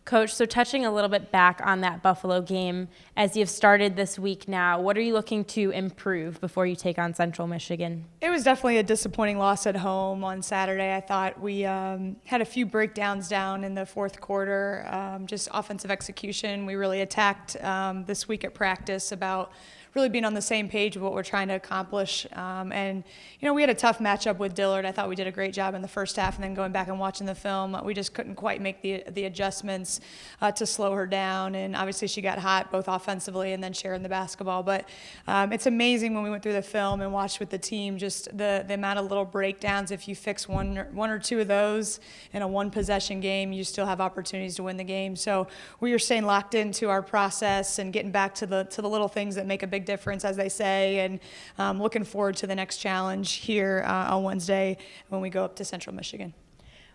Coach, so touching a little bit back on that Buffalo game, as you've started this week now, what are you looking to improve before you take on Central Michigan? It was definitely a disappointing loss at home on Saturday. I thought we had a few breakdowns down in the fourth quarter, just offensive execution. We really attacked this week at practice about really being on the same page with what we're trying to accomplish. And, we had a tough matchup with Dillard. I thought we did a great job in the first half, and then going back and watching the film, we just couldn't quite make the adjustments to slow her down. And obviously she got hot both offensively and then sharing the basketball. But it's amazing when we went through the film and watched with the team just the amount of little breakdowns. If you fix one or two of those in a one-possession game, you still have opportunities to win the game. So we are staying locked into our process and getting back to the little things that make a big difference, as they say, and looking forward to the next challenge here on Wednesday when we go up to Central Michigan.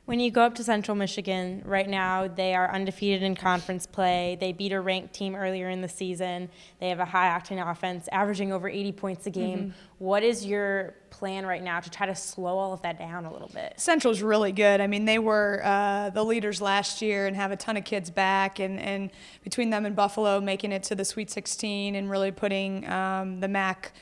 When you go up to Central Michigan, right now they are undefeated in conference play. They beat a ranked team earlier in the season. They have a high-octane offense, averaging over 80 points a game. Mm-hmm. What is your plan right now to try to slow all of that down a little bit? Central's really good. I mean, they were the leaders last year and have a ton of kids back. And between them and Buffalo making it to the Sweet 16 and really putting the MAC,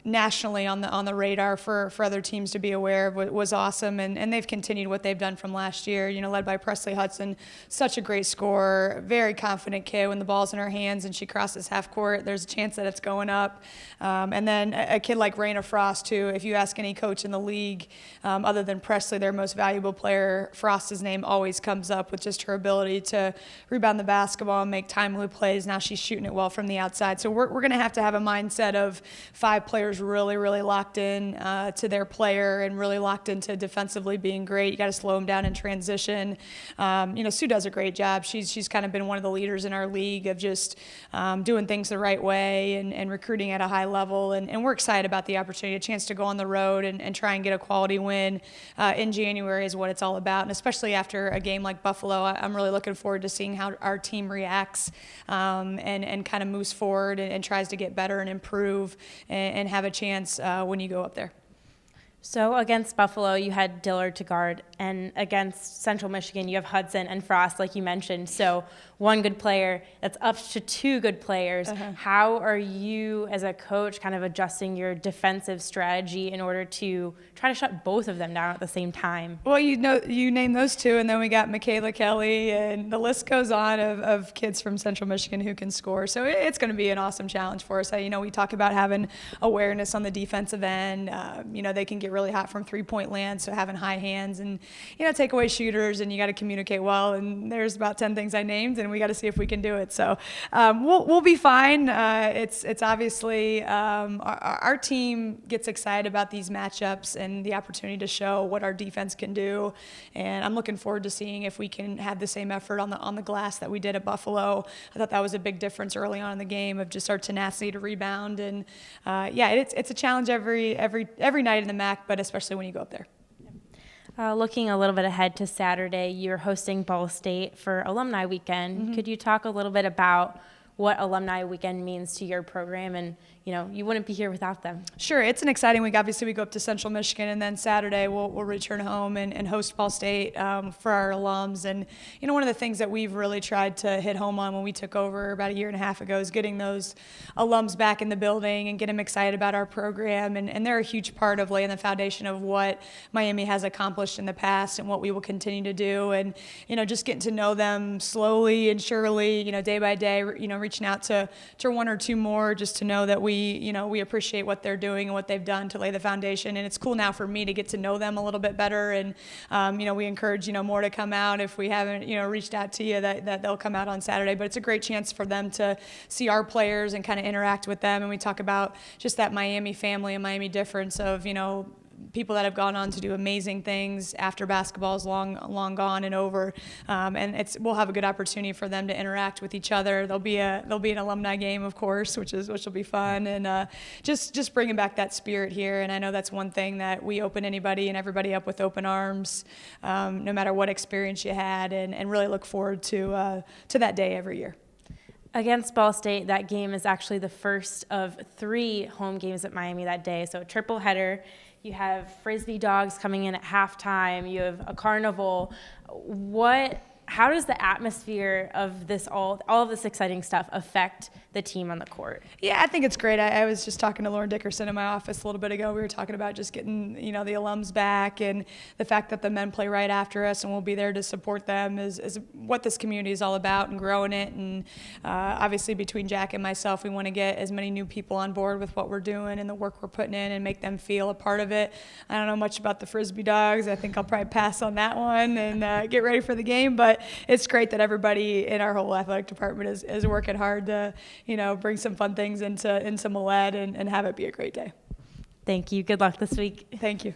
nationally on the radar for other teams to be aware of was awesome, and they've continued what they've done from last year, led by Presley Hudson, such a great scorer, very confident kid. When the ball's in her hands and she crosses half court, there's a chance that it's going up. And then a kid like Raina Frost, who, if you ask any coach in the league, other than Presley, their most valuable player, Frost's name always comes up with just her ability to rebound the basketball and make timely plays. Now she's shooting it well from the outside. So we're going to have a mindset of 5 players really, really locked in to their player and really locked into defensively being great. You got to slow them down in transition. Sue does a great job. She's kind of been one of the leaders in our league of just doing things the right way and recruiting at a high level. And we're excited about the opportunity, a chance to go on the road and try and get a quality win in January is what it's all about. And especially after a game like Buffalo, I'm really looking forward to seeing how our team reacts and kind of moves forward and tries to get better and improve and have a chance when you go up there. So against Buffalo, you had Dillard to guard, and against Central Michigan, you have Hudson and Frost, like you mentioned. So one good player, that's up to 2 good players. Uh-huh. How are you, as a coach, kind of adjusting your defensive strategy in order to try to shut both of them down at the same time? Well, you name those 2, and then we got Michaela Kelly, and the list goes on of kids from Central Michigan who can score. So it's going to be an awesome challenge for us. We talk about having awareness on the defensive end. They can get really hot from three-point land, so having high hands and takeaway shooters, and you got to communicate well. And there's about 10 things I named, and we got to see if we can do it. So we'll be fine. It's obviously our team gets excited about these matchups and the opportunity to show what our defense can do. And I'm looking forward to seeing if we can have the same effort on the glass that we did at Buffalo. I thought that was a big difference early on in the game of just our tenacity to rebound. And it's a challenge every night in the MAC, but especially when you go up there. Looking a little bit ahead to Saturday, you're hosting Ball State for Alumni Weekend. Mm-hmm. Could you talk a little bit about what Alumni Weekend means to your program, and you wouldn't be here without them? Sure, it's an exciting week. Obviously, we go up to Central Michigan, and then Saturday we'll return home and host Ball State for our alums. And one of the things that we've really tried to hit home on when we took over about a year and a half ago is getting those alums back in the building and get them excited about our program. And they're a huge part of laying the foundation of what Miami has accomplished in the past and what we will continue to do. And just getting to know them slowly and surely, day by day, reaching out to 1 or 2 more just to know that we appreciate what they're doing and what they've done to lay the foundation. And it's cool now for me to get to know them a little bit better. And, we encourage, more to come out. If we haven't, reached out to you, that they'll come out on Saturday. But it's a great chance for them to see our players and kind of interact with them. And we talk about just that Miami family and Miami difference of, people that have gone on to do amazing things after basketball is long gone and over, and we'll have a good opportunity for them to interact with each other. There'll be an alumni game, of course, which will be fun, and just bringing back that spirit here. And I know that's one thing that we open anybody and everybody up with open arms, no matter what experience you had, and really look forward to that day every year. Against Ball State, that game is actually the first of 3 home games at Miami that day, so a triple header. You have Frisbee Dogs coming in at halftime. You have a carnival. how does the atmosphere of this all of this exciting stuff affect the team on the court? Yeah, I think it's great. I was just talking to Lauren Dickerson in my office a little bit ago. We were talking about just getting, the alums back, and the fact that the men play right after us and we'll be there to support them is what this community is all about, and growing it. And obviously between Jack and myself, we want to get as many new people on board with what we're doing and the work we're putting in and make them feel a part of it. I don't know much about the Frisbee Dogs. I think I'll probably pass on that one and get ready for the game. But it's great that everybody in our whole athletic department is working hard to, bring some fun things into Millett and have it be a great day. Thank you. Good luck this week. Thank you.